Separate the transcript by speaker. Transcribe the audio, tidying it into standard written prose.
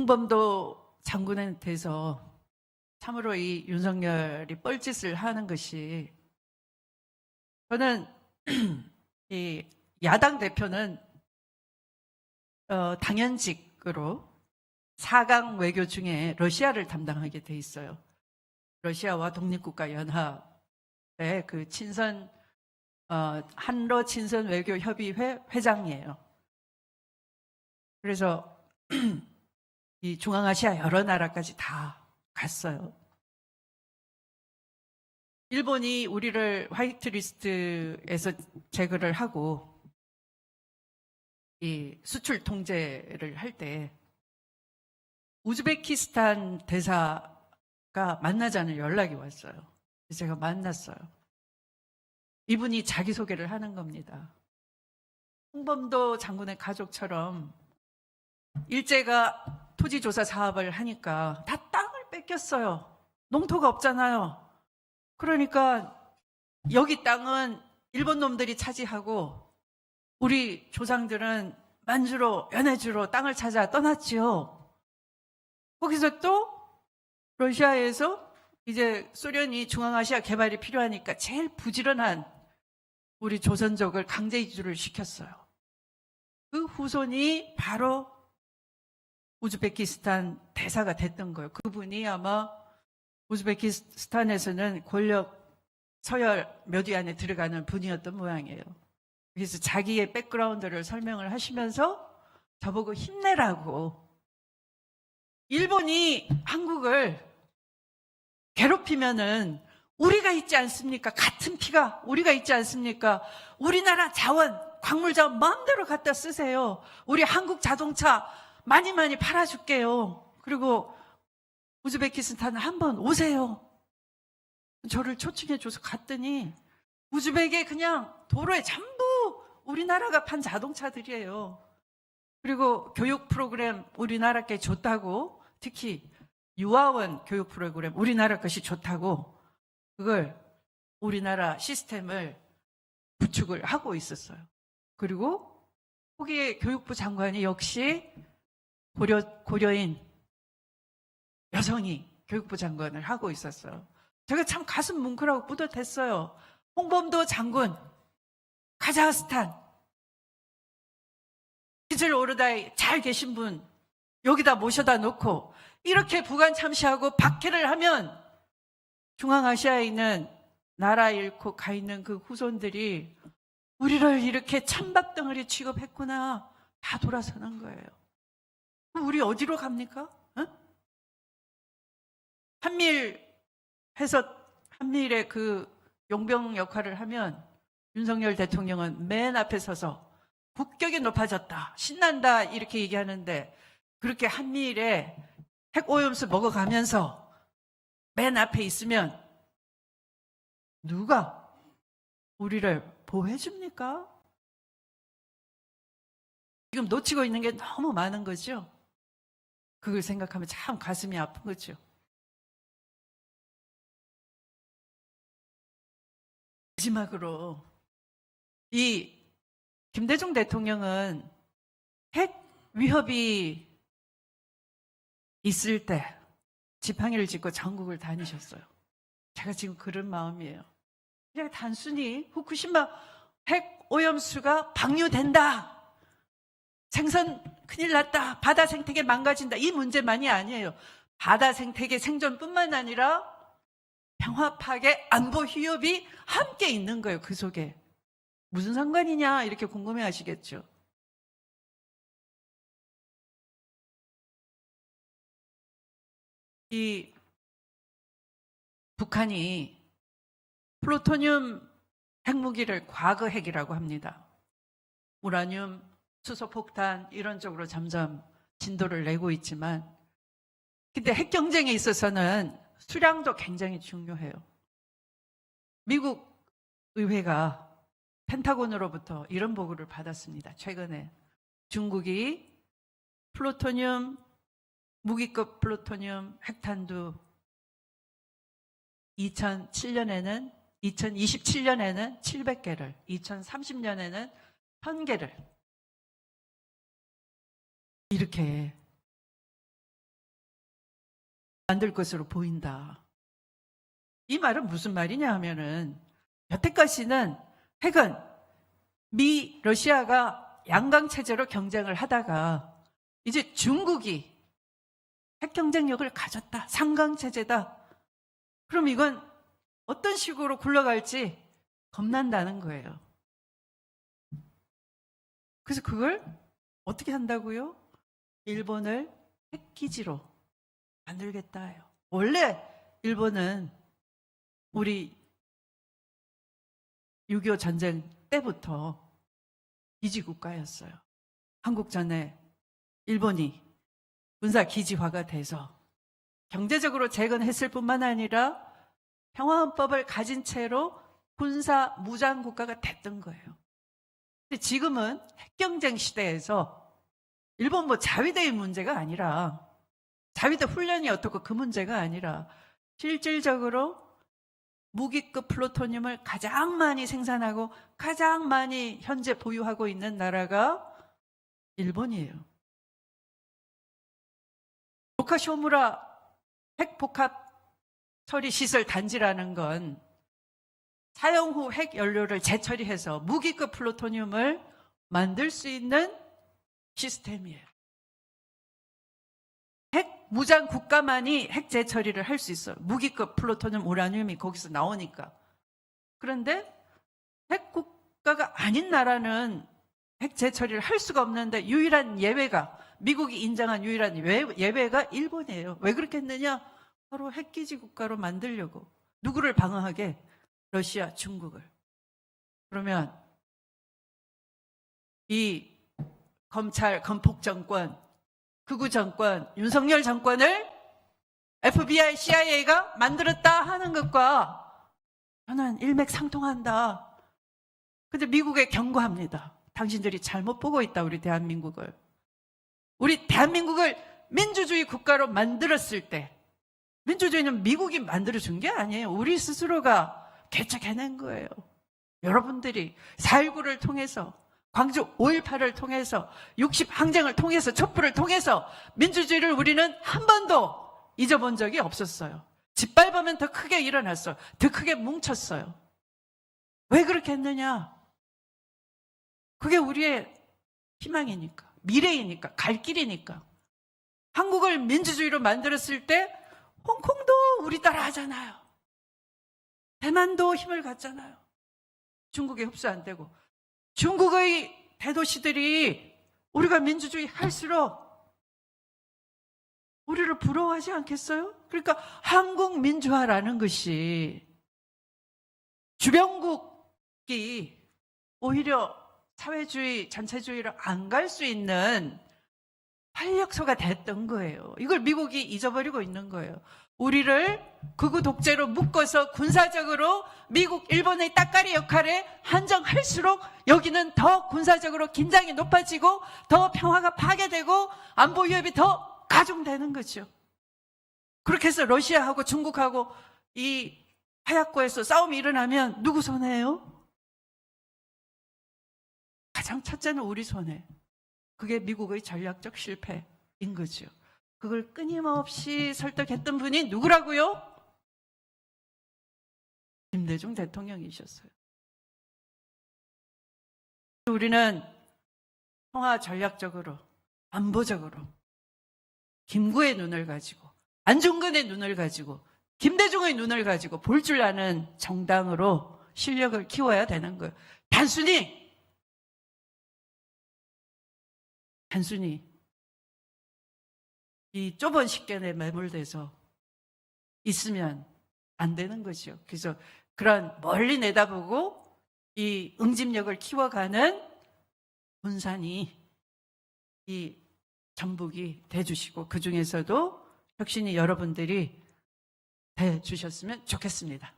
Speaker 1: 홍범도 장군에 대해서 참으로 이 윤석열이 뻘짓을 하는 것이, 저는 이 야당 대표는 당연직으로 4강 외교 중에 러시아를 담당하게 돼 있어요. 러시아와 독립국가 연합의 그 한러 친선 외교 협의회 회장이에요. 그래서 이 중앙아시아 여러 나라까지 다 갔어요. 일본이 우리를 화이트리스트에서 제거를 하고 이 수출 통제를 할 때 우즈베키스탄 대사가 만나자는 연락이 왔어요. 제가 만났어요. 이분이 자기소개를 하는 겁니다. 홍범도 장군의 가족처럼 일제가 토지조사 사업을 하니까 다 땅을 뺏겼어요. 농토가 없잖아요. 그러니까 여기 땅은 일본 놈들이 차지하고 우리 조상들은 만주로, 연해주로 땅을 찾아 떠났지요. 거기서 또 러시아에서 이제 소련이 중앙아시아 개발이 필요하니까 제일 부지런한 우리 조선족을 강제 이주를 시켰어요. 그 후손이 바로 우즈베키스탄 대사가 됐던 거예요. 그분이 아마 우즈베키스탄에서는 권력 서열 몇 위 안에 들어가는 분이었던 모양이에요. 그래서 자기의 백그라운드를 설명을 하시면서 저보고 힘내라고. 일본이 한국을 괴롭히면은 우리가 있지 않습니까? 같은 피가 우리가 있지 않습니까? 우리나라 자원, 광물 자원 마음대로 갖다 쓰세요. 우리 한국 자동차 많이 팔아줄게요. 그리고 우즈베키스탄 한번 오세요. 저를 초청해줘서 갔더니 우즈벡에 그냥 도로에 전부 우리나라가 판 자동차들이에요. 그리고 교육 프로그램 우리나라 게 좋다고, 특히 유아원 교육 프로그램 우리나라 것이 좋다고 그걸 우리나라 시스템을 구축을 하고 있었어요. 그리고 거기에 교육부 장관이 역시 고려인 여성이 교육부 장관을 하고 있었어요. 제가 참 가슴 뭉클하고 뿌듯했어요. 홍범도 장군, 카자흐스탄, 기질 오르다에 잘 계신 분 여기다 모셔다 놓고 이렇게 부관 참시하고 박해를 하면 중앙아시아에 있는 나라 잃고 가 있는 그 후손들이 우리를 이렇게 찬밥덩어리 취급했구나 다 돌아서는 거예요. 우리 어디로 갑니까? 응? 한미일의 그 용병 역할을 하면 윤석열 대통령은 맨 앞에 서서 국격이 높아졌다, 신난다 이렇게 얘기하는데, 그렇게 한미일에 핵오염수 먹어가면서 맨 앞에 있으면 누가 우리를 보호해 줍니까? 지금 놓치고 있는 게 너무 많은 거죠. 그걸 생각하면 참 가슴이 아픈 거죠. 마지막으로 이 김대중 대통령은 핵 위협이 있을 때 지팡이를 짚고 전국을 다니셨어요. 제가 지금 그런 마음이에요. 그냥 단순히 후쿠시마 핵 오염수가 방류된다, 생선 큰일 났다, 바다 생태계 망가진다, 이 문제만이 아니에요. 바다 생태계 생존뿐만 아니라 평화 파괴, 안보 위협이 함께 있는 거예요. 그 속에 무슨 상관이냐 이렇게 궁금해 하시겠죠. 이 북한이 플루토늄 핵무기를 과거 핵이라고 합니다. 우라늄, 수소폭탄 이런 쪽으로 점점 진도를 내고 있지만, 근데 핵 경쟁에 있어서는 수량도 굉장히 중요해요. 미국 의회가 펜타곤으로부터 이런 보고를 받았습니다. 최근에 중국이 플루토늄, 무기급 플루토늄 핵탄두 2027년에는 700개를, 2030년에는 1000개를 이렇게 만들 것으로 보인다. 이 말은 무슨 말이냐 하면은 여태까지는 핵은 러시아가 양강 체제로 경쟁을 하다가 이제 중국이 핵 경쟁력을 가졌다. 3강 체제다. 그럼 이건 어떤 식으로 굴러갈지 겁난다는 거예요. 그래서 그걸 어떻게 한다고요? 일본을 핵기지로 만들겠다 해요. 원래 일본은 우리 6.25 전쟁 때부터 기지국가였어요. 한국 전에 일본이 군사 기지화가 돼서 경제적으로 재건했을 뿐만 아니라 평화헌법을 가진 채로 군사 무장 국가가 됐던 거예요. 근데 지금은 핵경쟁 시대에서 일본 자위대의 문제가 아니라 자위대 훈련이 어떻고 그 문제가 아니라 실질적으로 무기급 플루토늄을 가장 많이 생산하고 가장 많이 현재 보유하고 있는 나라가 일본이에요. 도카쇼무라 핵복합 처리 시설 단지라는 건 사용 후 핵 연료를 재처리해서 무기급 플루토늄을 만들 수 있는 시스템이에요. 핵 무장 국가만이 핵 재처리를 할 수 있어요. 무기급 플루토늄 우라늄이 거기서 나오니까. 그런데 핵 국가가 아닌 나라는 핵 재처리를 할 수가 없는데 유일한 예외가, 미국이 인정한 유일한 예외가 일본이에요. 왜 그렇게 했느냐? 바로 핵기지 국가로 만들려고. 누구를 방어하게? 러시아, 중국을. 그러면 이 검찰, 건폭 정권, 극우 정권, 윤석열 정권을 FBI, CIA가 만들었다 하는 것과 저는 일맥상통한다. 근데 미국에 경고합니다. 당신들이 잘못 보고 있다, 우리 대한민국을. 우리 대한민국을 민주주의 국가로 만들었을 때, 민주주의는 미국이 만들어준 게 아니에요. 우리 스스로가 개척해낸 거예요. 여러분들이 4.19를 통해서, 광주 5.18을 통해서, 60항쟁을 통해서, 촛불을 통해서 민주주의를 우리는 한 번도 잊어본 적이 없었어요. 짓밟으면 더 크게 일어났어요. 더 크게 뭉쳤어요. 왜 그렇게 했느냐? 그게 우리의 희망이니까, 미래이니까, 갈 길이니까. 한국을 민주주의로 만들었을 때 홍콩도 우리 따라 하잖아요. 대만도 힘을 갖잖아요. 중국에 흡수 안 되고. 중국의 대도시들이 우리가 민주주의 할수록 우리를 부러워하지 않겠어요? 그러니까 한국 민주화라는 것이 주변국이 오히려 사회주의, 전체주의로 안 갈 수 있는 활력소가 됐던 거예요. 이걸 미국이 잊어버리고 있는 거예요. 우리를 극우 독재로 묶어서 군사적으로 미국, 일본의 따까리 역할에 한정할수록 여기는 더 군사적으로 긴장이 높아지고 더 평화가 파괴되고 안보 위협이 더 가중되는 거죠. 그렇게 해서 러시아하고 중국하고 이 하약고에서 싸움이 일어나면 누구 손해예요? 가장 첫째는 우리 손해. 그게 미국의 전략적 실패인 거죠. 그걸 끊임없이 설득했던 분이 누구라고요? 김대중 대통령이셨어요. 우리는 평화 전략적으로, 안보적으로 김구의 눈을 가지고, 안중근의 눈을 가지고, 김대중의 눈을 가지고 볼 줄 아는 정당으로 실력을 키워야 되는 거예요. 단순히 이 좁은 식견에 매몰돼서 있으면 안 되는 거죠. 그래서 그런 멀리 내다보고 이 응집력을 키워가는 군산이 이 정북이 돼주시고 그 중에서도 혁신이 여러분들이 돼주셨으면 좋겠습니다.